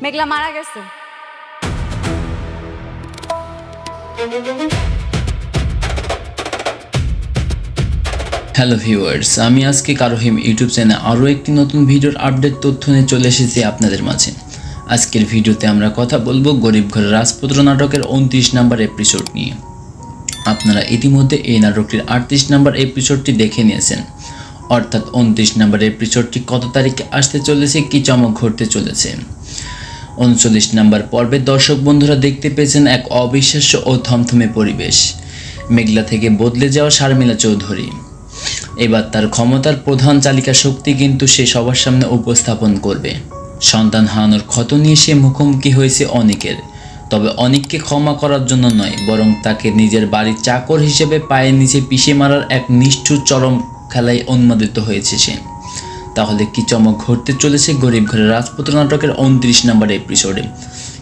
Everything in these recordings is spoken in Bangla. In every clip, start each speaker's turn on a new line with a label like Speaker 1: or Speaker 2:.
Speaker 1: মেঘলা মারা গেছে।
Speaker 2: হ্যালো ভিউয়ার্স, আমি আজকে কারোহিম ইউটিউব চ্যানেলে আরও একটি নতুন ভিডিওর আপডেট তথ্য নিয়ে চলে এসেছি আপনাদের মাঝে। আজকের ভিডিওতে আমরা কথা বলবো গরিব ঘরের রাজপুত্র নাটকের 29 নম্বর এপিসোড নিয়ে। আপনারা ইতিমধ্যে এই নাটকটির 38 নম্বর এপিসোডটি দেখে নিয়েছেন, অর্থাৎ 29 নম্বর এপিসোডটি কত তারিখে আসতে চলেছে, কী চমক ঘটতে চলেছে। 39 নম্বর পর্বে দর্শক বন্ধুরা দেখতে পেয়েছেন এক অবিশ্বাস্য ও থমথমে পরিবেশ। মেঘলা থেকে বদলে যাওয়া শারমিলা চৌধুরী এবার তার ক্ষমতার প্রধান চালিকা শক্তি কিন্তু সে সবার সামনে উপস্থাপন করবে। সন্তান হারানোর ক্ষত নিয়ে সে মুখোমুখি হয়েছে অনেকের, তবে অনেককে ক্ষমা করার জন্য নয়, বরং তাকে নিজের বাড়ির চাকর হিসেবে পায়ের নিচে পিষে মারার এক নিষ্ঠুর চরম খেলায় উন্মাদিত হয়েছে সে। তাহলে কি চমক ঘটতে চলেছে গরিব ঘরের রাজপুত্র নাটকের 29 নম্বর এপিসোডে?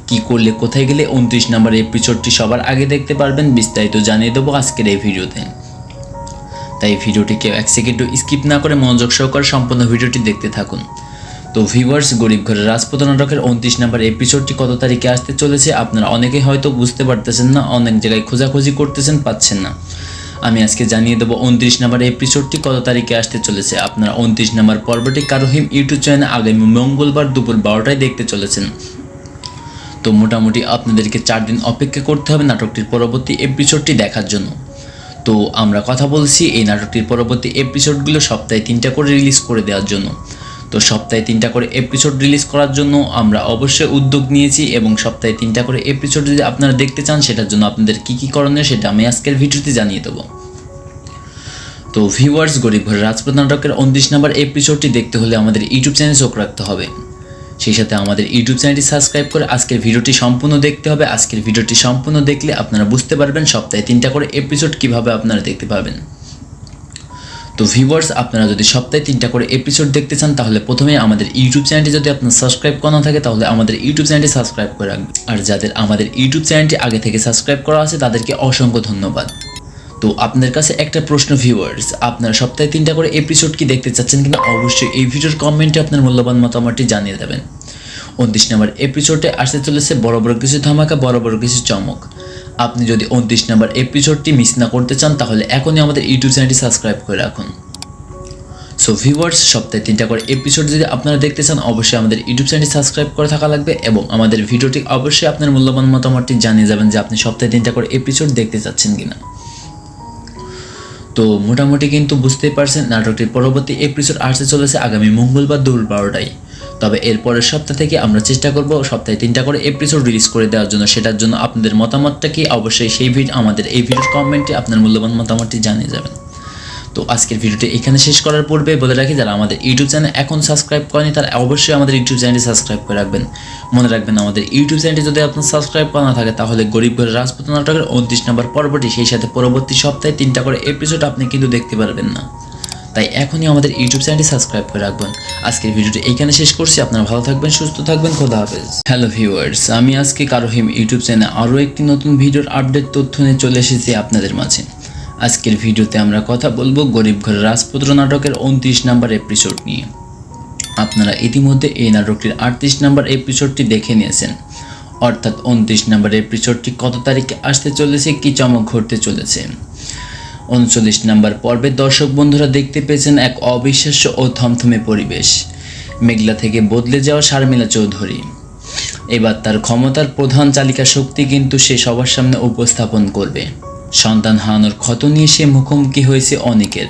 Speaker 2: কি করলে কোথায় গেলে 29 নম্বর এপিসোডটি সবার আগে দেখতে পারবেন, বিস্তারিত জানিয়ে দেবো আজকের এই ভিডিওতে। তাই ভিডিওটিকে এক সেকেন্ডও স্কিপ না করে মনোযোগ সহকারে সম্পূর্ণ ভিডিওটি দেখতে থাকুন। তো ভিউয়ার্স, গরিব ঘরের রাজপুত্র নাটকের 29 নম্বর এপিসোডটি কত তারিখে আসতে চলেছে আপনারা অনেকেই হয়তো বুঝতে পারতেছেন না, অনেক জায়গায় খোঁজাখুঁজি করতেছেন, পাচ্ছেন না। আমি আজকে জানিয়ে দেবো 29 নম্বর এপিসোডটি কত তারিখে আসতে চলেছে। আপনারা 29 নম্বর পর্বটি কারোহিম ইউটিউব চ্যানেলে আগামী মঙ্গলবার দুপুর 12টায় দেখতে চলেছেন। তো মোটামুটি আপনাদেরকে 4 দিন অপেক্ষা করতে হবে নাটকটির পরবর্তী এপিসোডটি দেখার জন্য। তো আমরা কথা বলছি এই নাটকটির পরবর্তী এপিসোডগুলো সপ্তাহে 3টা করে রিলিজ করে দেওয়ার জন্য। তো সপ্তাহে 3টা করে এপিসোড রিলিজ করার জন্য আমরা অবশ্যই উদ্যোগ নিয়েছি, এবং সপ্তাহে 3টা করে এপিসোড যদি আপনারা দেখতে চান সেটার জন্য আপনাদের কী কী করণীয় সেটা আমি আজকের ভিডিওতে জানিয়ে দেবো। তো ভিউয়ার্স, গরিব ঘরের রাজপুত্র নাটকের 29 নম্বর এপিসোডটি দেখতে হলে আমাদের ইউটিউব চ্যানেলে চোখ রাখতে হবে, সেই সাথে আমাদের ইউটিউব চ্যানেলটি সাবস্ক্রাইব করে আজকের ভিডিওটি সম্পূর্ণ দেখতে হবে। আজকের ভিডিওটি সম্পূর্ণ দেখলে আপনারা বুঝতে পারবেন সপ্তাহে 3টা করে এপিসোড কীভাবে আপনারা দেখতে পাবেন। তো ভিউয়ার্স, আপনারা যদি সপ্তাহে 3টা করে এপিসোড দেখতে চান তাহলে প্রথমে আমাদের ইউটিউব চ্যানেলটি যদি আপনার সাবস্ক্রাইব করা না থাকে তাহলে আমাদের ইউটিউব চ্যানেলটি সাবস্ক্রাইব করে রাখবেন। আর যাদের আমাদের ইউটিউব চ্যানেলটি আগে থেকে সাবস্ক্রাইব করা আছে তাদেরকে অসংখ্য ধন্যবাদ। তো আপনাদের কাছে একটা প্রশ্ন ভিউয়ার্স, আপনারা সপ্তাহে 3টা করে এপিসোড কি দেখতে চাচ্ছেন কিনা অবশ্যই এই ভিডিওর কমেন্টে আপনার মূল্যবান মতামতটি জানিয়ে দেবেন। 29 নম্বর এপিসোডে আসতে চলেছে বড় বড় কিছু ধামাকা, বড় বড় কিছু চমক। আপনি যদি 29 নম্বর এপিসোডটি মিস না করতে চান তাহলে এখনই আমাদের ইউটিউব চ্যানেলটি সাবস্ক্রাইব করে রাখুন। সো ভিউয়ার্স, সপ্তাহে 3টা করে এপিসোড যদি আপনারা দেখতে চান অবশ্যই আমাদের ইউটিউব চ্যানেলটি সাবস্ক্রাইব করে থাকা লাগবে, এবং আমাদের ভিডিওটি অবশ্যই আপনার মূল্যবান মতামতটি জানিয়ে যাবেন যে আপনি সপ্তাহে 3টা করে এপিসোড দেখতে চাচ্ছেন কিনা। তো মোটামুটি কিন্তু বুঝতেই পারছেন নাটকটির পরবর্তী এপিসোড আসতে চলেছে আগামী মঙ্গলবার দুপুর 12টায়। তবে এর পরের সপ্তাহ থেকে আমরা চেষ্টা করব সপ্তাহে 3টা করে এপিসোড রিলিজ করে দেওয়ার জন্য। সেটার জন্য আপনাদের মতামতটা কি অবশ্যই আমাদের এই ভিডিওর কমেন্টে আপনার মূল্যবান মতামতটি জানিয়ে যাবেন। তো আজকের ভিডিওটি এখানে শেষ করার পূর্বে বলে রাখি, যারা আমাদের ইউটিউব চ্যানেল এখন সাবস্ক্রাইব করেনি তারা অবশ্যই আমাদের ইউটিউব চ্যানেলটি সাবস্ক্রাইব করে রাখবেন। মনে রাখবেন, আমাদের ইউটিউব চ্যানেলটি যদি আপনার সাবস্ক্রাইব করা না থাকে তাহলে গরিব ঘরের রাজপুত্র নাটকের 29 নম্বর পর্বটি, সেই সাথে পরবর্তী সপ্তাহে 3টা করে এপিসোড আপনি কিন্তু দেখতে পারবেন না। তাই এখনই আমাদের ইউটিউব চ্যানেলটি সাবস্ক্রাইব করে রাখবেন। আজকের ভিডিওটি এইখানে শেষ করছি। আপনারা ভালো থাকবেন, সুস্থ থাকবেন, খোদা হাফেজ। হ্যালো ভিউয়ার্স, আমি আজকে কারোহিম ইউটিউব চ্যানেলে আরও একটি নতুন ভিডিওর আপডেট তথ্য নিয়ে চলে এসেছি আপনাদের মাঝে। আজকের ভিডিওতে আমরা কথা বলবো গরিব ঘরের রাজপুত্র নাটকের 29 নম্বর এপিসোড নিয়ে। আপনারা ইতিমধ্যে এই নাটকটির 38 নম্বর এপিসোডটি দেখে নিয়েছেন, অর্থাৎ 29 নম্বর এপিসোডটি কত তারিখে আসতে চলেছে, কী চমক ঘটতে চলেছে। 39 নম্বর পর্বে দর্শক বন্ধুরা দেখতে পেয়েছেন এক অবিশ্বাস্য ও থমথমে পরিবেশ। মেঘলা থেকে বদলে যাওয়া শারমিলা চৌধুরী এবার তার ক্ষমতার প্রধান চালিকা শক্তি কিন্তু সে সবার সামনে উপস্থাপন করবে। সন্তান হারানোর ক্ষত নিয়ে সে মুখোমুখি হয়েছে অনেকের,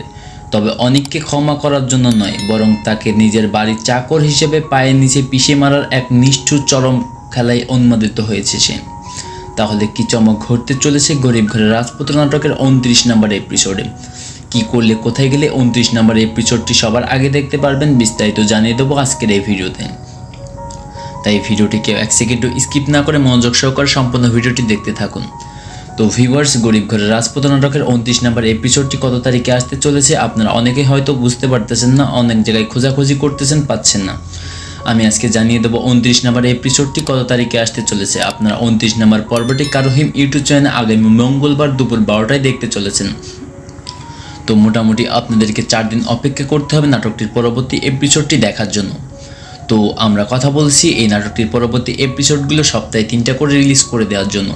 Speaker 2: তবে অনেককে ক্ষমা করার জন্য নয়, বরং তাকে নিজের বাড়ির চাকর হিসেবে পায়ের নিচে পিষে মারার এক নিষ্ঠুর চরম খেলায় উন্মাদিত হয়েছে সে। তাহলে কি চমক ঘটতে চলেছে গরিব ঘরের রাজপুত্র নাটকের 29 নম্বর এপিসোডে? কি করলে কোথায় গেলে 29 নম্বর এপিসোডটি সবার আগে দেখতে পারবেন, বিস্তারিত জানিয়ে দেবো আজকের এই ভিডিওতে। তাই ভিডিওটিকে এক সেকেন্ডও স্কিপ না করে মনোযোগ সহকারে সম্পূর্ণ ভিডিওটি দেখতে থাকুন। তো ভিউয়ার্স, গরিব ঘরের রাজপুত্র নাটকের 29 নম্বর এপিসোডটি কত তারিখে আসতে চলেছে আপনারা অনেকেই হয়তো বুঝতে পারতেছেন না, অনেক জায়গায় খোঁজাখুঁজি করতেছেন, পাচ্ছেন না। আমি আজকে জানিয়ে দেবো 29 নম্বর এপিসোডটি কত তারিখে আসতে চলেছে। আপনারা 29 নম্বর পর্বটি কারোহিম ইউটিউব চ্যানেলে আগামী মঙ্গলবার দুপুর 12টায় দেখতে চলেছেন। তো মোটামুটি আপনাদেরকে 4 দিন অপেক্ষা করতে হবে নাটকটির পরবর্তী এপিসোডটি দেখার জন্য। তো আমরা কথা বলছি এই নাটকটির পরবর্তী এপিসোডগুলো সপ্তাহে 3টা করে রিলিজ করে দেওয়ার জন্য।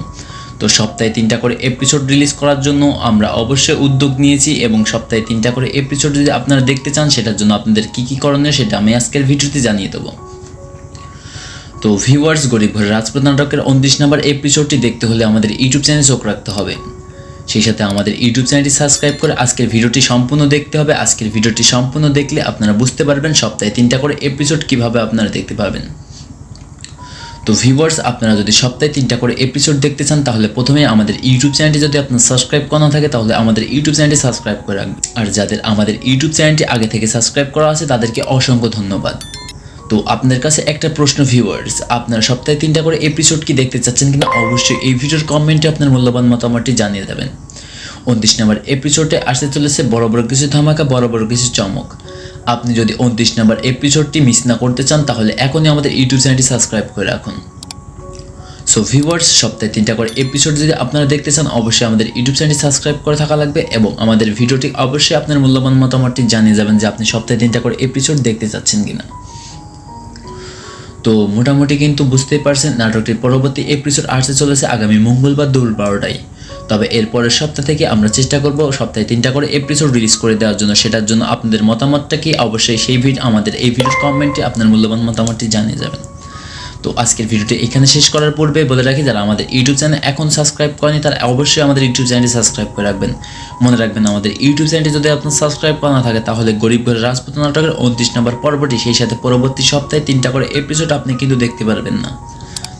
Speaker 2: তো সপ্তাহে 3টা করে এপিসোড রিলিজ করার জন্য আমরা অবশ্যই উদ্যোগ নিয়েছি এবং সপ্তাহে 3টা করে এপিসোড যদি আপনারা দেখতে চান সেটার জন্য আপনাদের কী কী করণীয় সেটা আমি আজকের ভিডিওতে জানিয়ে দেবো। তো ভিউয়ার্স, গরিব ঘরের রাজপুত নাটকের 29 নম্বর এপিসোডটি দেখতে হলে আমাদের ইউটিউব চ্যানেলে চোখ রাখতে হবে। সেই সাথে আমাদের ইউটিউব চ্যানেলটি সাবস্ক্রাইব করে আজকের ভিডিওটি সম্পূর্ণ দেখতে হবে। আজকের ভিডিওটি সম্পূর্ণ দেখলে আপনারা বুঝতে পারবেন সপ্তাহে 3টা করে এপিসোড কিভাবে আপনারা দেখতে পারবেন। তো ভিউয়ার্স, আপনারা যদি সপ্তাহে 3টা করে এপিসোড দেখতে চান তাহলে প্রথমে আমাদের ইউটিউব চ্যানেলটি যদি আপনার সাবস্ক্রাইব করা না থাকে তাহলে আমাদের ইউটিউব চ্যানেলটি সাবস্ক্রাইব করে রাখবেন। আর যাদের আমাদের ইউটিউব চ্যানেলটি আগে থেকে সাবস্ক্রাইব করা আছে তাদেরকে অসংখ্য ধন্যবাদ। তো আপনাদের কাছে একটা প্রশ্ন ভিউয়ার্স, আপনারা সপ্তাহে 3টা করে এপিসোড কি দেখতে চাচ্ছেন কিনা অবশ্যই এই ভিডিওর কমেন্টে আপনার মূল্যবান মতামতটি জানিয়ে দেবেন। 29 নম্বর এপিসোডে আসতে চলেছে বড় বড় কিছু ধামাকা, বড় বড় কিছু চমক। আপনি যদি 29 নম্বর এপিসোডটি মিস না করতে চান তাহলে এখনই আমাদের ইউটিউব চ্যানেলটি সাবস্ক্রাইব করে রাখুন। সো ভিউয়ার্স, সপ্তাহে 3টা করে এপিসোড যদি আপনারা দেখতে চান অবশ্যই আমাদের ইউটিউব চ্যানেলটি সাবস্ক্রাইব করে থাকা লাগবে এবং আমাদের ভিডিওটি অবশ্যই আপনার মূল্যবান মতামতটি জানিয়ে যাবেন যে আপনি সপ্তাহে 3টা করে এপিসোড দেখতে চাচ্ছেন কিনা। তো মোটামুটি কিন্তু বুঝতেই পারছেন নাটকটির পরবর্তী এপিসোড আসতে চলেছে আগামী মঙ্গলবার দুপুর 12টায়। তবে এরপরের সপ্তাহ থেকে আমরা চেষ্টা করব সপ্তাহে 3টা করে এপিসোড রিলিজ করে দেওয়ার জন্য। সেটার জন্য আপনাদের মতামতটা কি অবশ্যই আমাদের এই ভিডিওর কমেন্টে আপনার মূল্যবান মতামতটি জানিয়ে যাবেন। তো আজকের ভিডিওটি এখানে শেষ করার পূর্বে বলে রাখি, যারা আমাদের ইউটিউব চ্যানেল এখন সাবস্ক্রাইব করেনি তারা অবশ্যই আমাদের ইউটিউব চ্যানেলটি সাবস্ক্রাইব করে রাখবেন। মনে রাখবেন, আমাদের ইউটিউব চ্যানেলটি যদি আপনার সাবস্ক্রাইব করা না থাকে তাহলে গরিব ঘরের রাজপুত নাটকের 29 নম্বর পর্বটি সেই সাথে পরবর্তী সপ্তাহে 3টা করে এপিসোড আপনি কিন্তু দেখতে পারবেন না।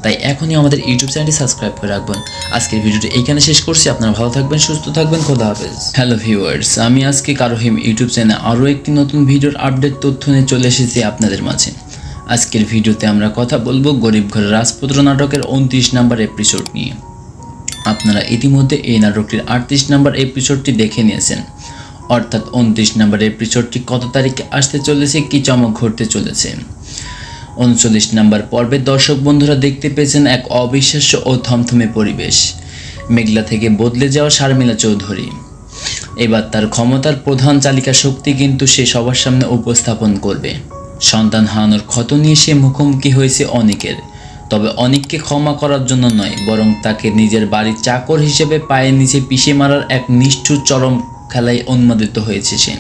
Speaker 2: তাই এখনই আমাদের ইউটিউব চ্যানেলটি সাবস্ক্রাইব করে রাখবেন। আজকের ভিডিওটি এইখানে শেষ করছি। আপনারা ভালো থাকবেন, সুস্থ থাকবেন, খোদা হাফেজ। হ্যালো ভিউয়ার্স, আমি আজকে কারোহিম ইউটিউব চ্যানেলে আরও একটি নতুন ভিডিওর আপডেট তথ্য নিয়ে চলে এসেছি আপনাদের মাঝে। আজকের ভিডিওতে আমরা কথা বলবো গরিব ঘরের রাজপুত্র নাটকের 29 নম্বর এপিসোড নিয়ে। আপনারা ইতিমধ্যে এই নাটকটির 38 নম্বর এপিসোডটি দেখে নিয়েছেন, অর্থাৎ 29 নম্বর এপিসোডটি কত তারিখে আসতে চলেছে, কি চমক ঘটতে চলেছে। 39 নম্বর পর্বে দর্শক বন্ধুরা দেখতে পেয়েছেন এক অবিশ্বাস্য ও থমথমে পরিবেশ। মেঘলা থেকে বদলে যাওয়া শারমিলা চৌধুরী এবার তার ক্ষমতার প্রধান চালিকা শক্তি কিন্তু সে সবার সামনে উপস্থাপন করবে। সন্তান হারানোর ক্ষত নিয়ে সে মুখোমুখি হয়েছে অনেকের, তবে অনেককে ক্ষমা করার জন্য নয়, বরং তাকে নিজের বাড়ির চাকর হিসেবে পায়ের নিচে পিষে মারার এক নিষ্ঠুর চরম খেলায় উন্মাদিত হয়েছে সে।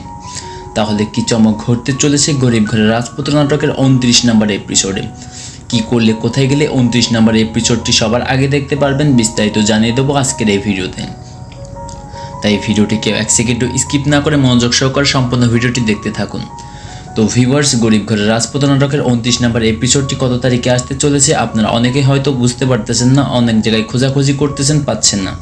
Speaker 2: তাহলে কি চমক ঘটতে চলেছে গরিব ঘরের রাজপুত্র নাটকের 29 নম্বর এপিসোডে? কি করলে কোথায় গেলে 29 নম্বর এপিসোডটি সবার আগে দেখতে পারবেন বিস্তারিত জানিয়ে দেবো আজকের এই ভিডিওতে। তাই ভিডিওটি কেউ 1 সেকেন্ডও স্কিপ না করে মনোযোগ সহকারে সম্পূর্ণ ভিডিওটি দেখতে থাকুন। তো ভিউয়ার্স, গরিব ঘরের রাজপুত নাটকের 29 নম্বর এপিসোডটি কত তারিখে আসতে চলেছে আপনারা অনেকেই হয়তো বুঝতে পারতেছেন না, অনেক জায়গায় খোঁজাখুঁজি করতেছেন, পাচ্ছেন না।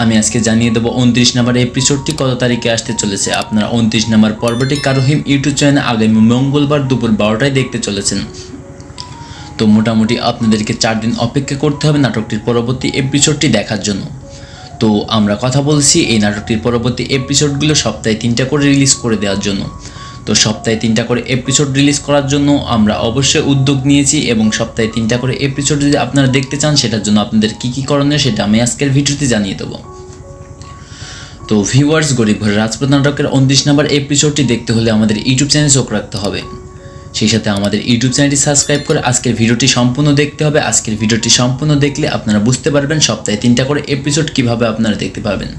Speaker 2: আমি আজকে জানিয়ে দেবো 29 নম্বর এপিসোডটি কত তারিখে আসতে চলেছে। আপনারা 29 নম্বর পর্বটি কারোহিম ইউটিউব চ্যানেলে আগামী মঙ্গলবার দুপুর 12টায় দেখতে চলেছেন। তো মোটামুটি আপনাদেরকে 4 দিন অপেক্ষা করতে হবে নাটকটির পরবর্তী এপিসোডটি দেখার জন্য। তো আমরা কথা বলছি এই নাটকটির পরবর্তী এপিসোডগুলো সপ্তাহে 3টা করে রিলিজ করে দেওয়ার জন্য। তো সপ্তাহে 3টা করে এপিসোড রিলিজ করার জন্য আমরা অবশ্যই উদ্যোগ নিয়েছি এবং সপ্তাহে 3টা করে এপিসোড যদি আপনারা দেখতে চান সেটার জন্য আপনাদের কী কী করণীয় সেটা আমি আজকের ভিডিওতে জানিয়ে দেবো। তো ভিউয়ার্স, গরিব ঘরের রাজপুত নাটকের 29 নম্বর এপিসোডটি দেখতে হলে আমাদের ইউটিউব চ্যানেলে চোখ রাখতে হবে। সেই সাথে আমাদের ইউটিউব চ্যানেলটি সাবস্ক্রাইব করে আজকের ভিডিওটি সম্পূর্ণ দেখতে হবে। আজকের ভিডিওটি সম্পূর্ণ দেখলে আপনারা বুঝতে পারবেন সপ্তাহে 3টা করে এপিসোড কিভাবে আপনারা দেখতে পারবেন।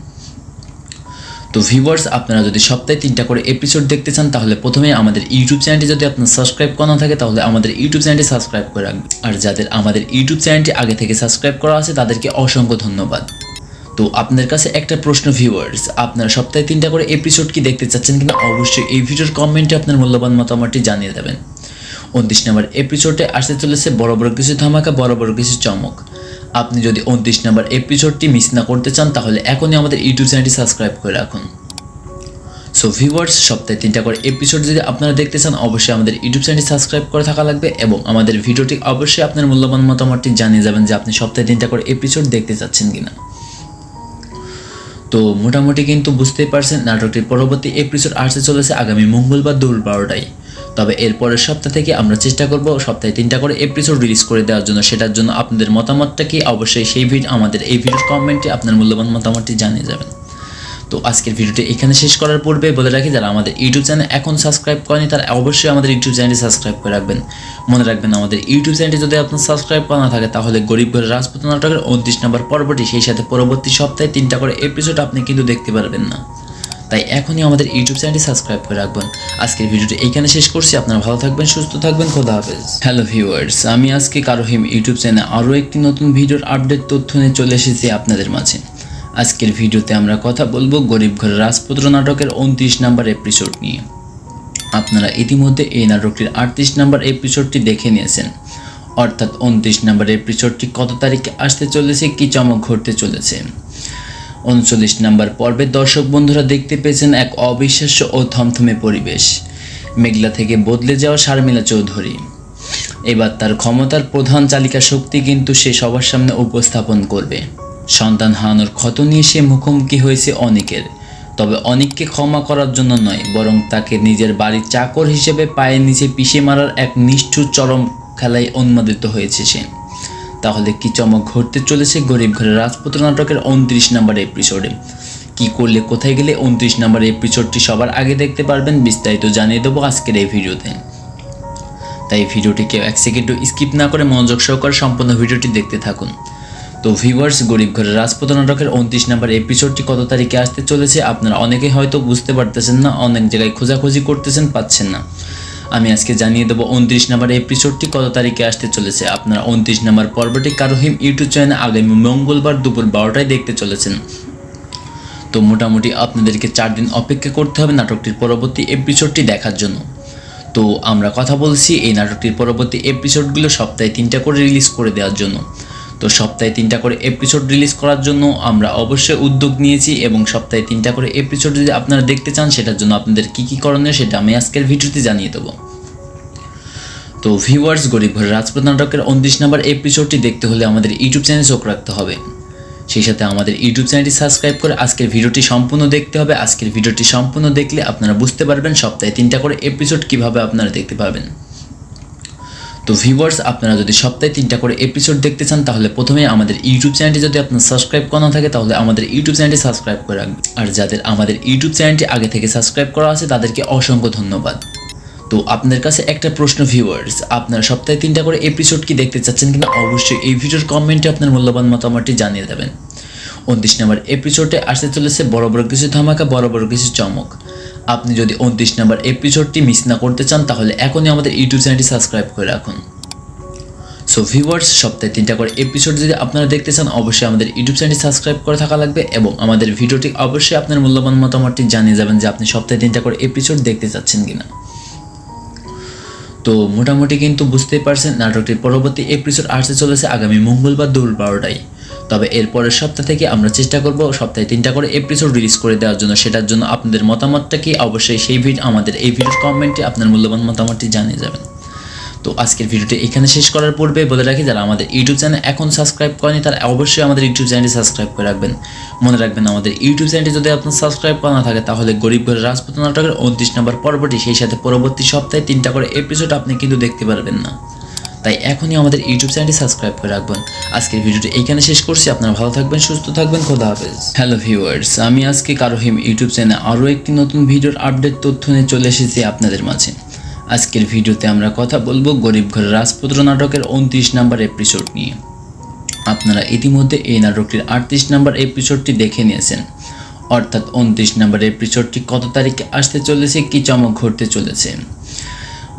Speaker 2: তো ভিউয়ার্স, আপনারা যদি সপ্তাহে 3টা করে এপিসোড দেখতে চান তাহলে প্রথমে আমাদের ইউটিউব চ্যানেলটি যদি আপনার সাবস্ক্রাইব করা না থাকে তাহলে আমাদের ইউটিউব চ্যানেলটি সাবস্ক্রাইব করে রাখবেন। আর যাদের আমাদের ইউটিউব চ্যানেলটি আগে থেকে সাবস্ক্রাইব করা আছে তাদেরকে অসংখ্য ধন্যবাদ। তো আপনাদের কাছে একটা প্রশ্ন ভিউয়ার্স, আপনারা সপ্তাহে 3টা করে এপিসোড কি দেখতে চাচ্ছেন কিনা অবশ্যই এই ভিডিওর কমেন্টে আপনার মূল্যবান মতামতটি জানিয়ে দেবেন। 29 নম্বর এপিসোডে আসতে চলেছে বড় বড় কিছু ধামাকা, বড় বড় কিছু চমক। আপনি যদি 29 নম্বর এপিসোডটি মিস না করতে চান তাহলে এখনই আমাদের ইউটিউব চ্যানেলটি সাবস্ক্রাইব করে রাখুন। সো ভিউয়ার্স, সপ্তাহে 3টা করে এপিসোড যদি আপনারা দেখতে চান অবশ্যই আমাদের ইউটিউব চ্যানেলটি সাবস্ক্রাইব করে থাকা লাগবে এবং আমাদের ভিডিওটি অবশ্যই আপনার মূল্যবান মতামতটি জানিয়ে যাবেন যে আপনি সপ্তাহে 3টা করে এপিসোড দেখতে চাচ্ছেন কিনা। তো মোটামুটি কিন্তু বুঝতেই পারছেন নাটকটির পরবর্তী এপিসোড আসতে চলেছে আগামী মঙ্গলবার দুপুর 12টায়। তবে এরপরের সপ্তাহ থেকে আমরা চেষ্টা করব সপ্তাহে 3টা করে এপিসোড রিলিজ করে দেওয়ার জন্য। সেটার জন্য আপনাদের মতামতটা কি অবশ্যই আমাদের এই ভিডিওর কমেন্টে আপনার মূল্যবান মতামতটি জানিয়ে যাবেন। তো তো আজকের ভিডিওটি এখানে শেষ করার পূর্বে বলে রাখি, যারা আমাদের ইউটিউব চ্যানেল এখন সাবস্ক্রাইব করেনি তারা অবশ্যই আমাদের ইউটিউব চ্যানেলটি সাবস্ক্রাইব করে রাখবেন। মনে রাখবেন, আমাদের ইউটিউব চ্যানেলটি যদি আপনার সাবস্ক্রাইব করা না থাকে তাহলে গরিব ঘরের রাজপুত্র নাটকের 29 নম্বর পর্বটি, সেই সাথে পরবর্তী সপ্তাহে 3টা করে এপিসোড আপনি কিন্তু দেখতে পারবেন না। তাই এখনই আমাদের ইউটিউব চ্যানেলটি সাবস্ক্রাইব করে রাখবেন। আজকের ভিডিওটি এইখানে শেষ করছি। আপনারা ভালো থাকবেন, সুস্থ থাকবেন, খোদা হাফেজ। হ্যালো ভিউয়ার্স, আমি আজকে কারোহিম ইউটিউব চ্যানেলে আরও একটি নতুন ভিডিওর আপডেট তথ্য নিয়ে চলে এসেছি আপনাদের মাঝে। আজকের ভিডিওতে আমরা কথা বলবো গরিব ঘরের রাজপুত্র নাটকের 29 নম্বর এপিসোড নিয়ে। আপনারা ইতিমধ্যে এই নাটকটির 38 নম্বর এপিসোডটি দেখে নিয়েছেন, অর্থাৎ 29 নম্বর এপিসোডটি কত তারিখে আসতে চলেছে, কী চমক ঘটতে চলেছে। 39 নম্বর পর্বে দর্শক বন্ধুরা দেখতে পেয়েছেন এক অবিশ্বাস্য ও থমথমে পরিবেশ। মেঘলা থেকে বদলে যাওয়া শারমিলা চৌধুরী এবার তার ক্ষমতার প্রধান চালিকা শক্তি কিন্তু সে সবার সামনে উপস্থাপন করবে। সন্তান হারানোর ক্ষত নিয়ে সে মুখোমুখি হয়েছে অনেকের, তবে অনেককে ক্ষমা করার জন্য নয়, বরং তাকে নিজের বাড়ির চাকর হিসেবে পায়ের নিচে পিষে মারার এক নিষ্ঠুর চরম খেলায় উন্মাদিত হয়েছে সে। তাহলে কি চমক ঘটতে চলেছে গরিব ঘরের রাজপুত্র নাটকের 29 নম্বর এপিসোডে? কি করলে কোথায় গেলে 29 নম্বর এপিসোডটি সবার আগে দেখতে পারবেন, বিস্তারিত জানিয়ে দেবো আজকের এই ভিডিওতে। তাই ভিডিওটিকে 1 সেকেন্ডও স্কিপ না করে মনোযোগ সহকারে সম্পূর্ণ ভিডিওটি দেখতে থাকুন। তো ভিউয়ার্স, গরিব ঘরের রাজপুত্র নাটকের 29 নম্বর এপিসোডটি কত তারিখে আসতে চলেছে আপনারা অনেকেই হয়তো বুঝতে পারতেছেন না, অনেক জায়গায় খোঁজাখুঁজি করতেছেন, পাচ্ছেন না। আমি আজকে জানিয়ে দেবো 29 নম্বর এপিসোডটি কত তারিখে আসতে চলেছে। আপনারা 29 নম্বর পর্বটি কারোহিম ইউটিউব চ্যানেলে আগামী মঙ্গলবার দুপুর 12টায় দেখতে চলেছেন। তো মোটামুটি আপনাদেরকে 4 দিন অপেক্ষা করতে হবে নাটকটির পরবর্তী এপিসোডটি দেখার জন্য। তো আমরা কথা বলছি এই নাটকটির পরবর্তী এপিসোডগুলো সপ্তাহে 3টা করে রিলিজ করে দেওয়ার জন্য। তো সপ্তাহে 3টা করে এপিসোড রিলিজ করার জন্য আমরা অবশ্যই উদ্যোগ নিয়েছি, এবং সপ্তাহে 3টা করে এপিসোড যদি আপনারা দেখতে চান সেটার জন্য আপনাদের কী কী করণীয় সেটা আমি আজকের ভিডিওতে জানিয়ে দেবো। তো ভিউয়ার্স, গরিব ঘরের রাজপুত্র নাটকের 29 নম্বর এপিসোডটি দেখতে হলে আমাদের ইউটিউব চ্যানেলে চোখ রাখতে হবে, সেই সাথে আমাদের ইউটিউব চ্যানেলটি সাবস্ক্রাইব করে আজকের ভিডিওটি সম্পূর্ণ দেখতে হবে। আজকের ভিডিওটি সম্পূর্ণ দেখলে আপনারা বুঝতে পারবেন সপ্তাহে 3টা করে এপিসোড কীভাবে আপনারা দেখতে পাবেন। তো ভিউয়ার্স, আপনারা যদি সপ্তাহে 3টা করে এপিসোড দেখতে চান তাহলে প্রথমে আমাদের ইউটিউব চ্যানেলটি যদি আপনার সাবস্ক্রাইব করা না থাকে তাহলে আমাদের ইউটিউব চ্যানেলটি সাবস্ক্রাইব করে রাখবেন। আর যাদের আমাদের ইউটিউব চ্যানেলটি আগে থেকে সাবস্ক্রাইব করা আছে তাদেরকে অসংখ্য ধন্যবাদ। তো আপনাদের কাছে একটা প্রশ্ন ভিউয়ার্স, আপনারা সপ্তাহে 3টা করে এপিসোড কি দেখতে চাচ্ছেন কিনা অবশ্যই এই ভিডিওর কমেন্টে আপনার মূল্যবান মতামতটি জানিয়ে দেবেন। 29 নম্বর এপিসোডে আসতে চলেছে বড় বড় কিছু ধামাকা, বড় বড় কিছু চমক। আপনি যদি 29 নম্বর এপিসোডটি মিস না করতে চান তাহলে এখনই আমাদের ইউটিউব চ্যানেলটি সাবস্ক্রাইব করে রাখুন। সো ভিউয়ার্স, সপ্তাহে 3টা করে এপিসোড যদি আপনারা দেখতে চান অবশ্যই আমাদের ইউটিউব চ্যানেলটি সাবস্ক্রাইব করে থাকা লাগবে, এবং আমাদের ভিডিওটি অবশ্যই আপনার মূল্যবান মতামতটি জানিয়ে যাবেন যে আপনি সপ্তাহে 3টা করে এপিসোড দেখতে চাচ্ছেন কিনা। তো মোটামুটি কিন্তু বুঝতেই পারছেন নাটকটির পরবর্তী এপিসোড আসতে চলেছে আগামী মঙ্গলবার দুপুর 12টায়। তবে এর পরের সপ্তাহ থেকে আমরা চেষ্টা করব সপ্তাহে 3টা করে এপিসোড রিলিজ করে দেওয়ার জন্য। সেটার জন্য আপনাদের মতামতটা কি অবশ্যই আমাদের এই ভিডিওর কমেন্টে আপনার মূল্যবান মতামতটি জানিয়ে যাবেন। তো আজকের ভিডিওটি এখানে শেষ করার পূর্বে বলে রাখি, যারা আমাদের ইউটিউব চ্যানেল এখন সাবস্ক্রাইব করেনি তারা অবশ্যই আমাদের ইউটিউব চ্যানেলটি সাবস্ক্রাইব করে রাখবেন। মনে রাখবেন, আমাদের ইউটিউব চ্যানেলটি যদি আপনার সাবস্ক্রাইব করা না থাকে তাহলে গরিব ঘরের রাজপুত্র নাটকের 29 নম্বর পর্বটি, সেই সাথে পরবর্তী সপ্তাহে 3টা করে এপিসোড আপনি কিন্তু দেখতে পারবেন না। তাই এখনই আমাদের ইউটিউব চ্যানেলটি সাবস্ক্রাইব করে রাখবেন। আজকের ভিডিওটি এইখানে শেষ করছি। আপনারা ভালো থাকবেন, সুস্থ থাকবেন, খোদা হাফেজ। হ্যালো ভিউয়ার্স, আমি আজকে কারোহিম ইউটিউব চ্যানেলে আরও একটি নতুন ভিডিওর আপডেট তথ্য নিয়ে চলে এসেছি আপনাদের মাঝে। আজকের ভিডিওতে আমরা কথা বলবো গরিব ঘরের রাজপুত্র নাটকের 29 নম্বর এপিসোড নিয়ে। আপনারা ইতিমধ্যে এই নাটকটির 38 নম্বর এপিসোডটি দেখে নিয়েছেন, অর্থাৎ 29 নম্বর এপিসোডটি কত তারিখে আসতে চলেছে, কী চমক ঘটতে চলেছে।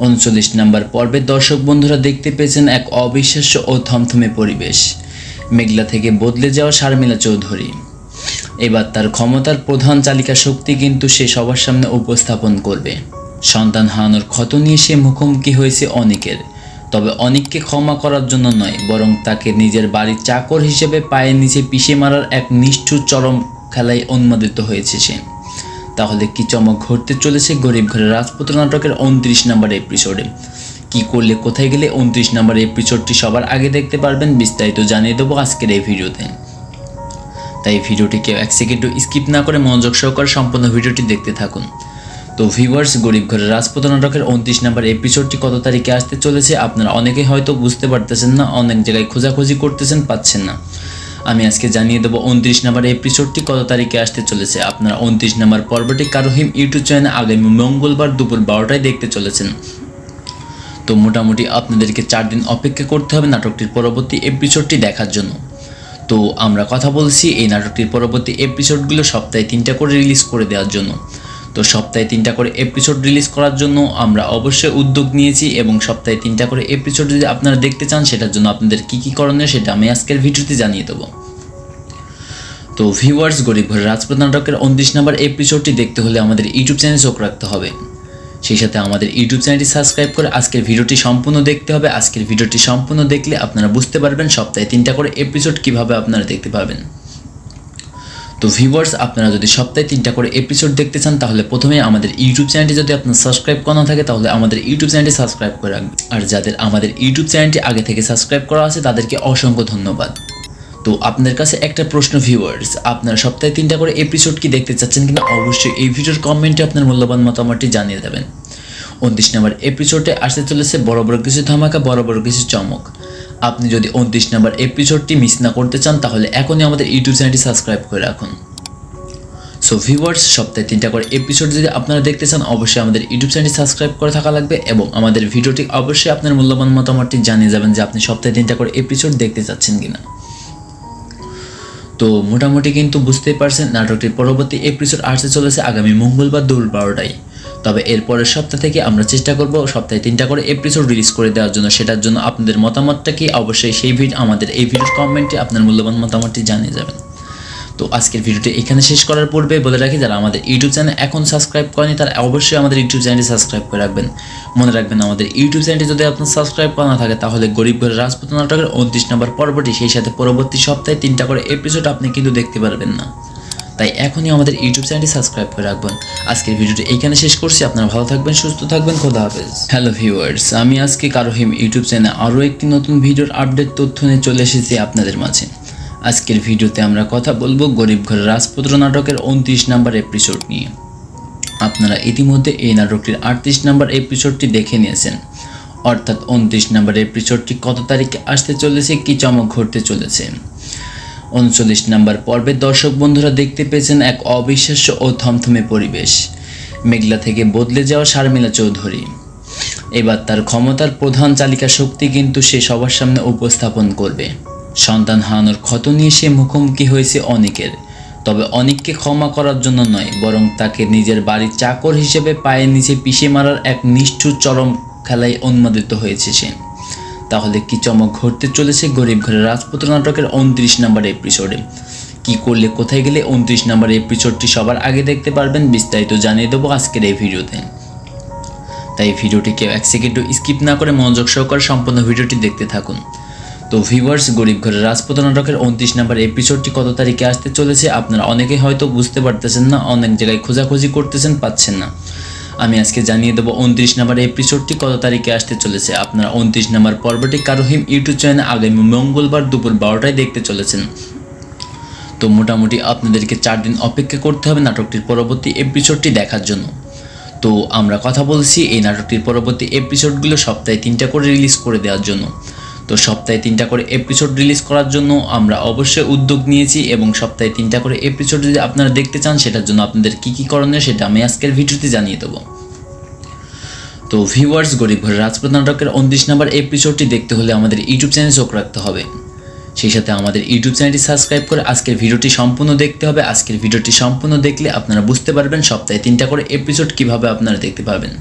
Speaker 2: 39 নম্বর পর্বে দর্শক বন্ধুরা দেখতে পেয়েছেন এক অবিশ্বাস্য ও থমথমে পরিবেশ। মেঘলা থেকে বদলে যাওয়া শারমিলা চৌধুরী এবার তার ক্ষমতার প্রধান চালিকা শক্তি কিন্তু সে সবার সামনে উপস্থাপন করবে। সন্তান হারানোর ক্ষত নিয়ে সে মুখোমুখি হয়েছে অনেকের, তবে অনেককে ক্ষমা করার জন্য নয়, বরং তাকে নিজের বাড়ির চাকর হিসেবে পায়ের নিচে পিষে মারার এক নিষ্ঠুর চরম খেলায় উন্মাদিত হয়েছে সে। তাহলে কি চমক ঘটতে চলেছে গরিব ঘরের রাজপুত্র নাটকের 29 নম্বর এপিসোডে? কি করলে কোথায় গেলে 29 নম্বর এপিসোডটি সবার আগে দেখতে পারবেন, বিস্তারিত জানিয়ে দেবো আজকের এই ভিডিওতে। তাই ভিডিওটিকে 1 সেকেন্ডও স্কিপ না করে মনোযোগ সহকারে সম্পূর্ণ ভিডিওটি দেখতে থাকুন। তো ভিউয়ার্স, গরিব ঘরের রাজপুত্র নাটকের 29 নম্বর এপিসোডটি কত তারিখে আসতে চলেছে আপনারা অনেকেই হয়তো বুঝতে পারতেছেন না, অনেক জায়গায় খোঁজাখুঁজি করতেছেন, পাচ্ছেন না। আমি আজকে জানিয়ে দেবো 29 নম্বর এপিসোডটি কত তারিখে আসতে চলেছে। আপনারা 29 নম্বর পর্বটি কারোহিম ইউটিউব চ্যানেলে আগামী মঙ্গলবার দুপুর 12টায় দেখতে চলেছেন। তো মোটামুটি আপনাদেরকে 4 দিন অপেক্ষা করতে হবে নাটকটির পরবর্তী এপিসোডটি দেখার জন্য। তো আমরা কথা বলছি এই নাটকটির পরবর্তী এপিসোডগুলো সপ্তাহে 3টা করে রিলিজ করে দেওয়ার জন্য। তো সপ্তাহে 3টা করে এপিসোড রিলিজ করার জন্য আমরা অবশ্যই উদ্যোগ নিয়েছি এবং সপ্তাহে 3টা করে এপিসোড যদি আপনারা দেখতে চান সেটার জন্য আপনাদের কী কী করণীয় সেটা আমি আজকের ভিডিওতে জানিয়ে দেবো। তো ভিউয়ার্স, গরিব ঘরের রাজপুত নাটকের 29 নম্বর এপিসোডটি দেখতে হলে আমাদের ইউটিউব চ্যানেলে চোখ রাখতে হবে। সেই সাথে আমাদের ইউটিউব চ্যানেলটি সাবস্ক্রাইব করে আজকের ভিডিওটি সম্পূর্ণ দেখতে হবে। আজকের ভিডিওটি সম্পূর্ণ দেখলে আপনারা বুঝতে পারবেন সপ্তাহে 3টা করে এপিসোড কীভাবে আপনারা দেখতে পাবেন। তো ভিউয়ার্স, আপনারা যদি সপ্তাহে 3টা করে এপিসোড দেখতে চান তাহলে প্রথমে আমাদের ইউটিউব চ্যানেলটি যদি আপনার সাবস্ক্রাইব করা না থাকে তাহলে আমাদের ইউটিউব চ্যানেলটি সাবস্ক্রাইব করে রাখবেন। আর যাদের আমাদের ইউটিউব চ্যানেলটি আগে থেকে সাবস্ক্রাইব করা আছে তাদেরকে অসংখ্য ধন্যবাদ। তো আপনাদের কাছে একটা প্রশ্ন ভিউয়ার্স, আপনারা সপ্তাহে 3টা করে এপিসোড কি দেখতে চাচ্ছেন কিনা অবশ্যই এই ভিডিওর কমেন্টে আপনার মূল্যবান মতামতটি জানিয়ে দেবেন। 29 নম্বর এপিসোডে আসতে চলেছে বড় বড় কিছু ধামাকা, বড় বড় কিছু চমক। আপনি যদি 29 নম্বর এপিসোডটি মিস না করতে চান তাহলে এখনই আমাদের ইউটিউব চ্যানেলটি সাবস্ক্রাইব করে রাখুন। সো ভিউয়ার্স, সপ্তাহে 3টা করে এপিসোড যদি আপনারা দেখতে চান অবশ্যই আমাদের ইউটিউব চ্যানেলটি সাবস্ক্রাইব করে থাকা লাগবে এবং আমাদের ভিডিওটি অবশ্যই আপনার মূল্যবান মতামতটি জানিয়ে যাবেন যে আপনি সপ্তাহে 3টা করে এপিসোড দেখতে চাচ্ছেন কিনা। তো মোটামুটি কিন্তু বুঝতেই পারছেন নাটকটির পরবর্তী এপিসোড আসতে চলেছে আগামী মঙ্গলবার দুপুর 12টায়। তবে এরপরের সপ্তাহ থেকে আমরা চেষ্টা করব সপ্তাহে 3টা করে এপিসোড রিলিজ করে দেওয়ার জন্য। সেটার জন্য আপনাদের মতামতটা কি অবশ্যই আমাদের এই ভিডিওর কমেন্টে আপনার মূল্যবান মতামতটি জানিয়ে যাবেন। তো আজকের ভিডিওটি এখানে শেষ করার পূর্বে বলে রাখি, যারা আমাদের ইউটিউব চ্যানেল এখন সাবস্ক্রাইব করেনি তারা অবশ্যই আমাদের ইউটিউব চ্যানেলটি সাবস্ক্রাইব করে রাখবেন। মনে রাখবেন আমাদের ইউটিউব চ্যানেলটি যদি আপনার সাবস্ক্রাইব করা না থাকে তাহলে গরিব ঘরের রাজপুত নাটকের 29 নম্বর পর্বটি সেই সাথে পরবর্তী সপ্তাহে 3টা করে এপিসোড আপনি কিন্তু দেখতে পারবেন না। তাই এখনই আমাদের ইউটিউব চ্যানেলটি সাবস্ক্রাইব করে রাখবেন। আজকের ভিডিওটি এইখানে শেষ করছি। আপনারা ভালো থাকবেন, সুস্থ থাকবেন, খোদা হাফেজ। হ্যালো ভিউয়ার্স, আমি আজকে কারোহিম ইউটিউব চ্যানেলে আরও একটি নতুন ভিডিওর আপডেট তথ্য নিয়ে চলে এসেছি আপনাদের মাঝে। আজকের ভিডিওতে আমরা কথা বলবো গরিব ঘরের রাজপুত্র নাটকের 29 নম্বর এপিসোড নিয়ে। আপনারা ইতিমধ্যে এই নাটকটির 38 নম্বর এপিসোডটি দেখে নিয়েছেন, অর্থাৎ 29 নম্বর এপিসোডটি কত তারিখে আসতে চলেছে, কি চমক ঘটতে চলেছে। 39 নম্বর পর্বে দর্শক বন্ধুরা দেখতে পেয়েছেন এক অবিশ্বাস্য ও থমথমে পরিবেশ। মেঘলা থেকে বদলে যাওয়া শারমিলা চৌধুরী এবার তার ক্ষমতার প্রধান চালিকা শক্তি কিন্তু সে সবার সামনে উপস্থাপন করবে। সন্তান হারানোর ক্ষত নিয়ে সে মুখোমুখি হয়েছে অনেকের, তবে অনেককে ক্ষমা করার জন্য নয়, বরং তাকে নিজের বাড়ির চাকর হিসেবে পায়ের নিচে পিষে মারার এক নিষ্ঠুর চরম খেলায় উন্মাদিত হয়েছে সে। তাহলে কি চমক ঘটতে চলেছে গরিব ঘরের রাজপুত্র নাটকের 29 নম্বর এপিসোডে? কি করলে কোথায় গেলে 29 নম্বর এপিসোডটি সবার আগে দেখতে পারবেন বিস্তারিত জানিয়ে দেবো আজকের এই ভিডিওতে। তাই ভিডিওটি কেউ 1 সেকেন্ডও স্কিপ না করে মনোযোগ সহকারে সম্পূর্ণ ভিডিওটি দেখতে থাকুন। তো ভিউয়ার্স, গরিব ঘরের রাজপুত নাটকের 29 নম্বর এপিসোডটি কত তারিখে আসতে চলেছে আপনারা অনেকেই হয়তো বুঝতে পারতেছেন না, অনেক জায়গায় খোঁজাখুঁজি করতেছেন, পাচ্ছেন না। আমি আজকে জানিয়ে দেবো 29 নম্বর এপিসোডটি কত তারিখে আসতে চলেছে। আপনারা 29 নম্বর পর্বটি কারোহিম ইউটিউব চ্যানেলে আগামী মঙ্গলবার দুপুর 12টায় দেখতে চলেছেন। তো মোটামুটি আপনাদেরকে 4 দিন অপেক্ষা করতে হবে নাটকটির পরবর্তী এপিসোডটি দেখার জন্য। তো আমরা কথা বলছি এই নাটকটির পরবর্তী এপিসোডগুলো সপ্তাহে 3টা করে রিলিজ করে দেওয়ার জন্য। তো সপ্তাহে 3টা করে এপিসোড রিলিজ করার জন্য আমরা অবশ্যই উদ্যোগ নিয়েছি এবং সপ্তাহে 3টা করে এপিসোড যদি আপনারা দেখতে চান সেটার জন্য আপনাদের কী কী করণীয় সেটা আমি আজকের ভিডিওতে জানিয়ে দেবো। তো ভিউয়ার্স, গরিব ঘরের রাজপুত নাটকের 29 নম্বর এপিসোডটি দেখতে হলে আমাদের ইউটিউব চ্যানেলে চোখ রাখতে হবে। সেই সাথে আমাদের ইউটিউব চ্যানেলটি সাবস্ক্রাইব করে আজকের ভিডিওটি সম্পূর্ণ দেখতে হবে। আজকের ভিডিওটি সম্পূর্ণ দেখলে আপনারা বুঝতে পারবেন সপ্তাহে 3টা করে এপিসোড কীভাবে আপনারা দেখতে পাবেন।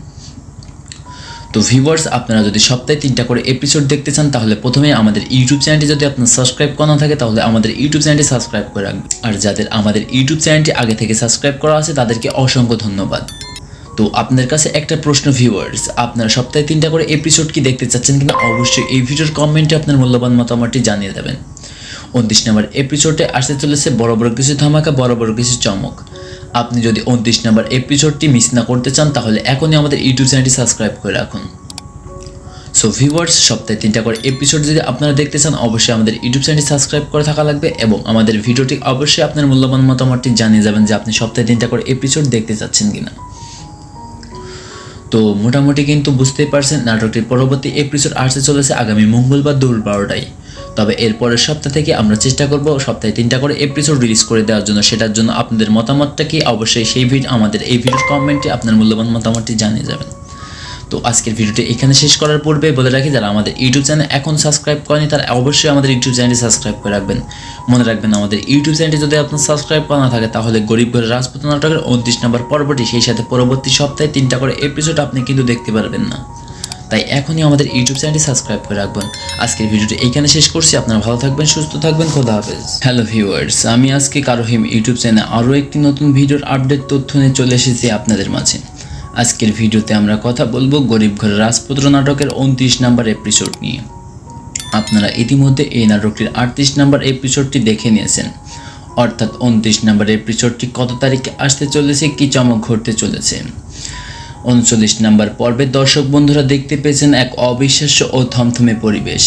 Speaker 2: তো ভিউয়ার্স, আপনারা যদি সপ্তাহে 3টা করে এপিসোড দেখতে চান তাহলে প্রথমে আমাদের ইউটিউব চ্যানেলটি যদি আপনার সাবস্ক্রাইব করা না থাকে তাহলে আমাদের ইউটিউব চ্যানেলটি সাবস্ক্রাইব করে রাখবেন। আর যাদের আমাদের ইউটিউব চ্যানেলটি আগে থেকে সাবস্ক্রাইব করা আছে তাদেরকে অসংখ্য ধন্যবাদ। তো আপনাদের কাছে একটা প্রশ্ন ভিউয়ার্স, আপনারা সপ্তাহে 3টা করে এপিসোড কি দেখতে চাচ্ছেন কিনা অবশ্যই এই ভিডিওর কমেন্টে আপনার মূল্যবান মতামতটি জানিয়ে দেবেন। 29 নম্বর এপিসোডে আসতে চলেছে বড় বড় কিছু ধামাকা, বড় বড় কিছু চমক। আপনি যদি 29 নম্বর এপিসোডটি মিস না করতে চান তাহলে এখনই আমাদের ইউটিউব চ্যানেলটি সাবস্ক্রাইব করে রাখুন। সো ভিউয়ার্স, সপ্তাহে 3টা করে এপিসোড যদি আপনারা দেখতে চান অবশ্যই আমাদের ইউটিউব চ্যানেলটি সাবস্ক্রাইব করে থাকা লাগবে এবং আমাদের ভিডিওটি অবশ্যই আপনার মূল্যবান মতামতটি জানিয়ে যাবেন যে আপনি সপ্তাহে 3টা করে এপিসোড দেখতে চাচ্ছেন কিনা। তো মোটামুটি কিন্তু বুঝতেই পারছেন নাটকটির পরবর্তী এপিসোড আসতে চলেছে আগামী মঙ্গলবার দুপুর 12টায়। তবে এরপরের সপ্তাহ থেকে আমরা চেষ্টা করব সপ্তাহে 3টা করে এপিসোড রিলিজ করে দেওয়ার জন্য। সেটার জন্য আপনাদের মতামতটা কি অবশ্যই আমাদের এই ভিডিওর কমেন্টে আপনার মূল্যবান মতামতটি জানিয়ে যাবেন। তো আজকের ভিডিওটি এখানে শেষ করার পূর্বে বলে রাখি, যারা আমাদের ইউটিউব চ্যানেল এখন সাবস্ক্রাইব করেনি তারা অবশ্যই আমাদের ইউটিউব চ্যানেলটি সাবস্ক্রাইব করে রাখবেন। মনে রাখবেন, আমাদের ইউটিউব চ্যানেলটি যদি আপনার সাবস্ক্রাইব করা না থাকে তাহলে গরিব ঘরের রাজপুত্র নাটকের 29 নম্বর পর্বটি, সেই সাথে পরবর্তী সপ্তাহে 3টা করে এপিসোড আপনি কিন্তু দেখতে পারবেন না। তাই এখনই আমাদের ইউটিউব চ্যানেলটি সাবস্ক্রাইব করে রাখবেন। আজকের ভিডিওটি এইখানে শেষ করছি। আপনারা ভালো থাকবেন, সুস্থ থাকবেন, খোদা হাফেজ। হ্যালো ভিউয়ার্স, আমি আজকে কারোহিম ইউটিউব চ্যানেলে আরও একটি নতুন ভিডিওর আপডেট তথ্য নিয়ে চলে এসেছি আপনাদের মাঝে। আজকের ভিডিওতে আমরা কথা বলবো গরিব ঘরের রাজপুত্র নাটকের 29 নম্বর এপিসোড নিয়ে। আপনারা ইতিমধ্যে এই নাটকটির 38 নম্বর এপিসোডটি দেখে নিয়েছেন, অর্থাৎ 29 নম্বর এপিসোডটি কত তারিখে আসতে চলেছে, কি চমক ঘটতে চলেছে। 39 নম্বর পর্বে দর্শক বন্ধুরা দেখতে পেয়েছেন এক অবিশ্বাস্য ও থমথমে পরিবেশ।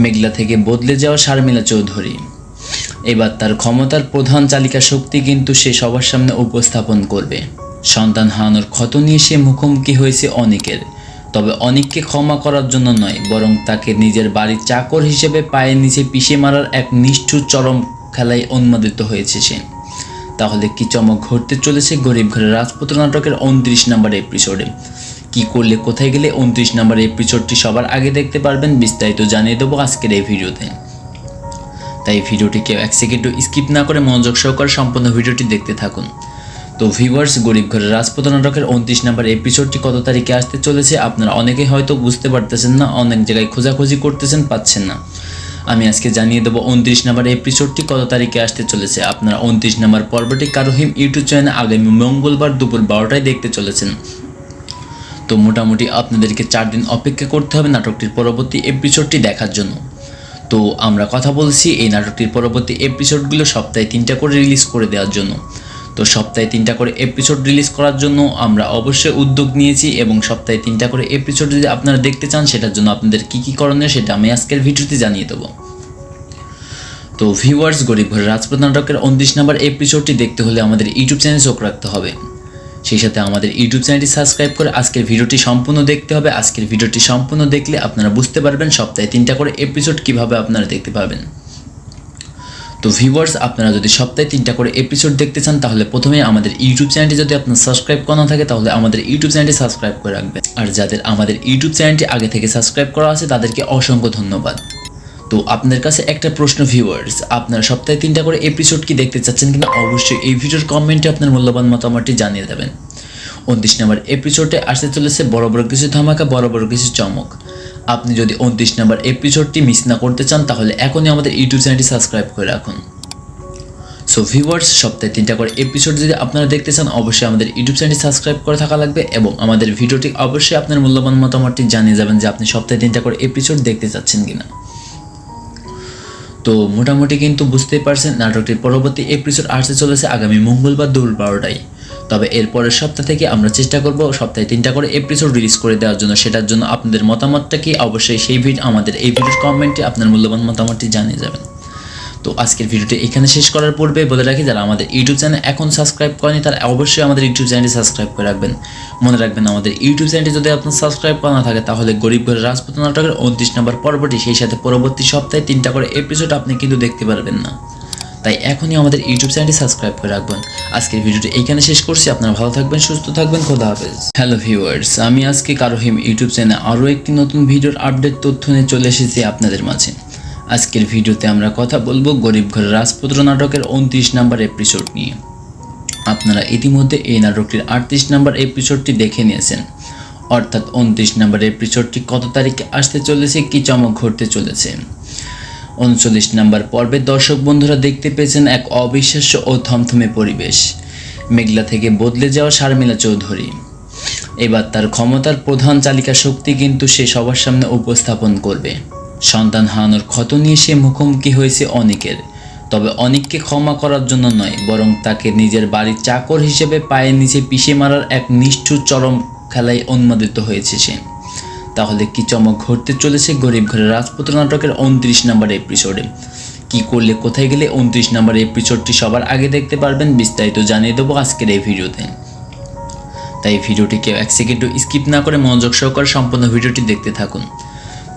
Speaker 2: মেঘলা থেকে বদলে যাওয়া শারমিলা চৌধুরী এবার তার ক্ষমতার প্রধান চালিকা শক্তি কিন্তু সে সবার সামনে উপস্থাপন করবে। সন্তান হারানোর ক্ষত নিয়ে সে মুখোমুখি হয়েছে অনেকের, তবে অনেককে ক্ষমা করার জন্য নয়, বরং তাকে নিজের বাড়ির চাকর হিসেবে পায়ের নিচে পিষে মারার এক নিষ্ঠুর চরম খেলায় উন্মাদিত হয়েছে সে। তাহলে কি চমক ঘটতে চলেছে গরিব ঘরের রাজপুত্র নাটকের 29 নম্বর এপিসোডে? কি করলে কোথায় গেলে 29 নম্বর এপিসোডটি সবার আগে দেখতে পারবেন, বিস্তারিত জানিয়ে দেবো আজকের এই ভিডিওতে। তাই ভিডিওটিকে 1 সেকেন্ডও স্কিপ না করে মনোযোগ সহকারে সম্পূর্ণ ভিডিওটি দেখতে থাকুন। তো ভিউয়ার্স, গরিব ঘরের রাজপুত্র নাটকের 29 নম্বর এপিসোডটি কত তারিখে আসতে চলেছে আপনারা অনেকেই হয়তো বুঝতে পারতেছেন না, অনেক জায়গায় খোঁজাখুঁজি করতেছেন, পাচ্ছেন না। আমি আজকে জানিয়ে দেবো 29 নম্বর এপিসোডটি কত তারিখে আসতে চলেছে। আপনারা 29 নম্বর পর্বটি কারোহিম ইউটিউব চ্যানেলে আগামী মঙ্গলবার দুপুর 12টায় দেখতে চলেছেন। তো মোটামুটি আপনাদেরকে 4 দিন অপেক্ষা করতে হবে নাটকটির পরবর্তী এপিসোডটি দেখার জন্য। তো আমরা কথা বলছি এই নাটকটির পরবর্তী এপিসোডগুলো সপ্তাহে 3টা করে রিলিজ করে দেওয়ার জন্য। তো সপ্তাহে 3টা করে এপিসোড রিলিজ করার জন্য আমরা অবশ্যই উদ্যোগ নিয়েছি, এবং সপ্তাহে 3টা করে এপিসোড যদি আপনারা দেখতে চান সেটার জন্য আপনাদের কী করণীয় সেটা আমি আজকের ভিডিওতে জানিয়ে দেবো। তো ভিউয়ার্স, গরিব ঘরের রাজপুত্র নাটকের 29 নম্বর এপিসোডটি দেখতে হলে আমাদের ইউটিউব চ্যানেলে চোখ রাখতে হবে, সেই সাথে আমাদের ইউটিউব চ্যানেলটি সাবস্ক্রাইব করে আজকের ভিডিওটি সম্পূর্ণ দেখতে হবে। আজকের ভিডিওটি সম্পূর্ণ দেখলে আপনারা বুঝতে পারবেন সপ্তাহে 3টা করে এপিসোড কীভাবে আপনারা দেখতে পাবেন। তো ভিউয়ার্স, আপনারা যদি সপ্তাহে 3টা করে এপিসোড দেখতে চান তাহলে প্রথমে আমাদের ইউটিউব চ্যানেলটি যদি আপনার সাবস্ক্রাইব করা না থাকে তাহলে আমাদের ইউটিউব চ্যানেলটি সাবস্ক্রাইব করে রাখবেন। আর যাদের আমাদের ইউটিউব চ্যানেলটি আগে থেকে সাবস্ক্রাইব করা আছে তাদেরকে অসংখ্য ধন্যবাদ। তো আপনাদের কাছে একটা প্রশ্ন ভিউয়ার্স, আপনারা সপ্তাহে 3টা করে এপিসোড কি দেখতে চাচ্ছেন কিনা অবশ্যই এই ভিডিওর কমেন্টে আপনার মূল্যবান মতামতটি জানিয়ে দেবেন। 29 নম্বর এপিসোডে আসতে চলেছে বড় বড় কিছু ধামাকা, বড় বড় কিছু চমক। আপনি যদি 29 নম্বর এপিসোডটি মিস না করতে চান তাহলে এখনই আমাদের ইউটিউব চ্যানেলটি সাবস্ক্রাইব করে রাখুন। সো ভিউয়ার্স, সপ্তাহে 3টা করে এপিসোড যদি আপনারা দেখতে চান অবশ্যই আমাদের ইউটিউব চ্যানেলটি সাবস্ক্রাইব করে থাকা লাগবে, এবং আমাদের ভিডিওটি অবশ্যই আপনার মূল্যবান মতামতটি জানিয়ে যাবেন যে আপনি সপ্তাহে 3টা করে এপিসোড দেখতে চাচ্ছেন কিনা। তো মোটামুটি কিন্তু বুঝতেই পারছেন নাটকটির পরবর্তী এপিসোড আসতে চলেছে আগামী মঙ্গলবার দুপুর 12টায়। তবে এরপরের সপ্তাহ থেকে আমরা চেষ্টা করব সপ্তাহে 3টা করে এপিসোড রিলিজ করে দেওয়ার জন্য। সেটার জন্য আপনাদের মতামতটা কি অবশ্যই আমাদের এই ভিডিওর কমেন্টে আপনার মূল্যবান মতামতটি জানিয়ে যাবেন। তো আজকের ভিডিওটি এখানে শেষ করার পূর্বে বলে রাখি, যারা আমাদের ইউটিউব চ্যানেল এখন সাবস্ক্রাইব করেনি তারা অবশ্যই আমাদের ইউটিউব চ্যানেলটি সাবস্ক্রাইব করে রাখবেন। মনে রাখবেন, আমাদের ইউটিউব চ্যানেলটি যদি আপনার সাবস্ক্রাইব করা না থাকে তাহলে গরিব ঘরের রাজপুত্র নাটকের 29 নম্বর পর্বটি, সেই সাথে পরবর্তী সপ্তাহে 3টা করে এপিসোড আপনি কিন্তু দেখতে পারবেন না। তাই এখনই আমাদের ইউটিউব চ্যানেলটি সাবস্ক্রাইব করে রাখবেন। আজকের ভিডিওটি এইখানে শেষ করছি। আপনারা ভালো থাকবেন, সুস্থ থাকবেন, খোদা হাফেজ। হ্যালো ভিউয়ার্স, আমি আজকে কারোহিম ইউটিউব চ্যানেলে আরও একটি নতুন ভিডিওর আপডেট তথ্য নিয়ে চলে এসেছি আপনাদের মাঝে। আজকের ভিডিওতে আমরা কথা বলবো গরিব ঘরের রাজপুত্র নাটকের 29 নম্বর এপিসোড নিয়ে। আপনারা ইতিমধ্যে এই নাটকটির 38 নম্বর এপিসোডটি দেখে নিয়েছেন, অর্থাৎ 29 নম্বর এপিসোডটি কত তারিখে আসতে চলেছে, কি চমক ঘটতে চলেছে। 39 নম্বর পর্বে দর্শক বন্ধুরা দেখতে পেয়েছেন এক অবিশ্বাস্য ও থমথমে পরিবেশ। মেঘলা থেকে বদলে যাওয়া শারমিলা চৌধুরী এবার তার ক্ষমতার প্রধান চালিকা শক্তি কিন্তু সে সবার সামনে উপস্থাপন করবে। সন্তান হারানোর ক্ষত নিয়ে সে মুখোমুখি হয়েছে অনেকের, তবে অনেককে ক্ষমা করার জন্য নয়, বরং তাকে নিজের বাড়ির চাকর হিসেবে পায়ের নিচে পিষে মারার এক নিষ্ঠুর চরম খেলায় উন্মাদিত হয়েছে সে। তাহলে কি চমক ঘটতে চলেছে গরিব ঘরের রাজপুত্র নাটকের 29 নম্বর এপিসোডে? কি করলে কোথায় গেলে 29 নম্বর এপিসোডটি সবার আগে দেখতে পারবেন, বিস্তারিত জানিয়ে দেবো আজকের এই ভিডিওতে। তাই ভিডিওটিকে 1 সেকেন্ডও স্কিপ না করে মনোযোগ সহকারে সম্পূর্ণ ভিডিওটি দেখতে থাকুন।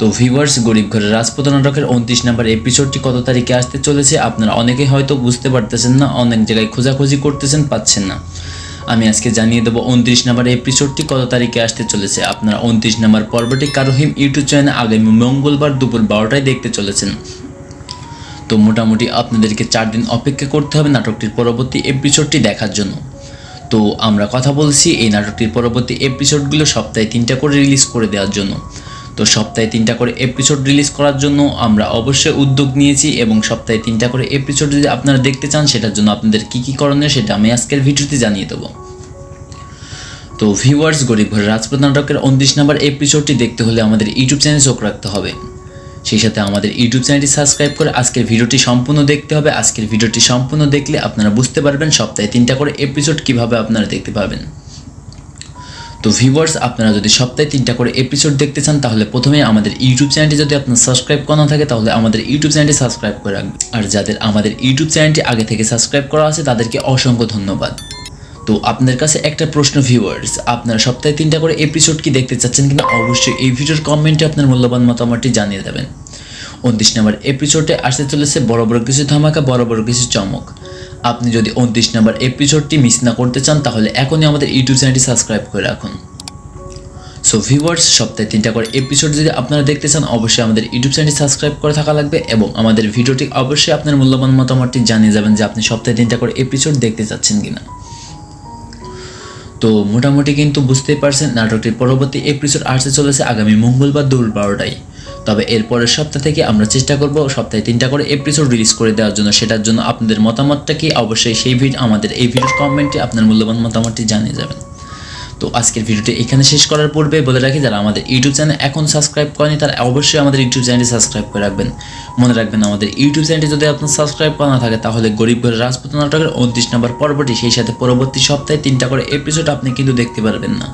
Speaker 2: তো ভিউয়ার্স, গরিব ঘরের রাজপুত্র নাটকের 29 নম্বর এপিসোডটি কত তারিখে আসতে চলেছে আপনারা অনেকেই হয়তো বুঝতে পারতেছেন না, অনেক জায়গায় খোঁজাখুঁজি করতেছেন, পাচ্ছেন না। আমি আজকে জানিয়ে দেবো 29 নম্বর এপিসোডটি কত তারিখে আসতে চলেছে। আপনারা 29 নম্বর পর্বটি কারোহিম ইউটিউব চ্যানেলে আগামী মঙ্গলবার দুপুর 12টায় দেখতে চলেছেন। তো মোটামুটি আপনাদেরকে 4 দিন অপেক্ষা করতে হবে নাটকটির পরবর্তী এপিসোডটি দেখার জন্য। তো আমরা কথা বলছি এই নাটকটির পরবর্তী এপিসোডগুলো সপ্তাহে 3টা করে রিলিজ করে দেওয়ার জন্য। তো সপ্তাহে 3টা করে এপিসোড রিলিজ করার জন্য আমরা অবশ্যই উদ্যোগ নিয়েছি, এবং সপ্তাহে 3টা করে এপিসোড যদি আপনারা দেখতে চান সেটার জন্য আপনাদের কী কী করণীয় সেটা আমি আজকের ভিডিওতে জানিয়ে দেবো। তো ভিউয়ার্স, গরিব ঘরের রাজপুত্র নাটকের 29 নম্বর এপিসোডটি দেখতে হলে আমাদের ইউটিউব চ্যানেলে চোখ রাখতে হবে, সেই সাথে আমাদের ইউটিউব চ্যানেলটি সাবস্ক্রাইব করে আজকের ভিডিওটি সম্পূর্ণ দেখতে হবে। আজকের ভিডিওটি সম্পূর্ণ দেখলে আপনারা বুঝতে পারবেন সপ্তাহে 3টা করে এপিসোড কীভাবে আপনারা দেখতে পারবেন। তো ভিউয়ার্স, আপনারা যদি সপ্তাহে 3টা করে এপিসোড দেখতে চান তাহলে প্রথমে আমাদের ইউটিউব চ্যানেলটি যদি আপনার সাবস্ক্রাইব করা না থাকে তাহলে আমাদের ইউটিউব চ্যানেলটি সাবস্ক্রাইব করে রাখবেন। আর যাদের আমাদের ইউটিউব চ্যানেলটি আগে থেকে সাবস্ক্রাইব করা আছে তাদেরকে অসংখ্য ধন্যবাদ। তো আপনাদের কাছে একটা প্রশ্ন ভিউয়ার্স, আপনারা সপ্তাহে 3টা করে এপিসোড কি দেখতে চাচ্ছেন কিনা অবশ্যই এই ভিডিওর কমেন্টে আপনার মূল্যবান মতামতটি জানিয়ে দেবেন। 29 নম্বর এপিসোডে আসতে চলেছে বড় বড় কিছু ধামাকা, বড় বড় কিছু চমক। আপনি যদি 29 নম্বর এপিসোডটি মিস না করতে চান তাহলে এখনই আমাদের ইউটিউব চ্যানেলটি সাবস্ক্রাইব করে রাখুন। সো ভিউয়ার্স, সপ্তাহে 3টা করে এপিসোড যদি আপনারা দেখতে চান অবশ্যই আমাদের ইউটিউব চ্যানেলটি সাবস্ক্রাইব করে থাকা লাগবে, এবং আমাদের ভিডিওটি অবশ্যই আপনার মূল্যবান মতামতটি জানিয়ে যাবেন যে আপনি সপ্তাহে 3টা করে এপিসোড দেখতে চাচ্ছেন কিনা। তো মোটামুটি কিন্তু বুঝতেই পারছেন নাটকটির পরবর্তী এপিসোড আসতে চলেছে আগামী মঙ্গলবার দুপুর 12টায়। তবে এর পরের সপ্তাহ থেকে আমরা চেষ্টা করব সপ্তাহে 3টা করে এপিসোড রিলিজ করে দেওয়ার জন্য। সেটার জন্য আপনাদের মতামতটা কি অবশ্যই আমাদের এই ভিডিওর কমেন্টে আপনার মূল্যবান মতামতটি জানিয়ে যাবেন। তো আজকের ভিডিওটি এখানে শেষ করার পূর্বে বলে রাখি, যারা আমাদের ইউটিউব চ্যানেল এখন সাবস্ক্রাইব করেনি তারা অবশ্যই আমাদের ইউটিউব চ্যানেলটি সাবস্ক্রাইব করে রাখবেন। মনে রাখবেন, আমাদের ইউটিউব চ্যানেলটি যদি আপনার সাবস্ক্রাইব করা না থাকে তাহলে গরিব ঘরের রাজপুত্র নাটকের 29 নম্বর পর্বটি, সেই সাথে পরবর্তী সপ্তাহে 3টা করে এপিসোড আপনি কিন্তু দেখতে পারবেন না।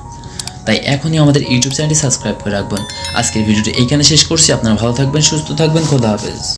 Speaker 2: তাই এখনই আমাদের ইউটিউব চ্যানেলটি সাবস্ক্রাইব করে রাখবেন। আজকের ভিডিওটি এইখানে শেষ করছি। আপনারা ভালো থাকবেন, সুস্থ থাকবেন, খোদা হাফেজ।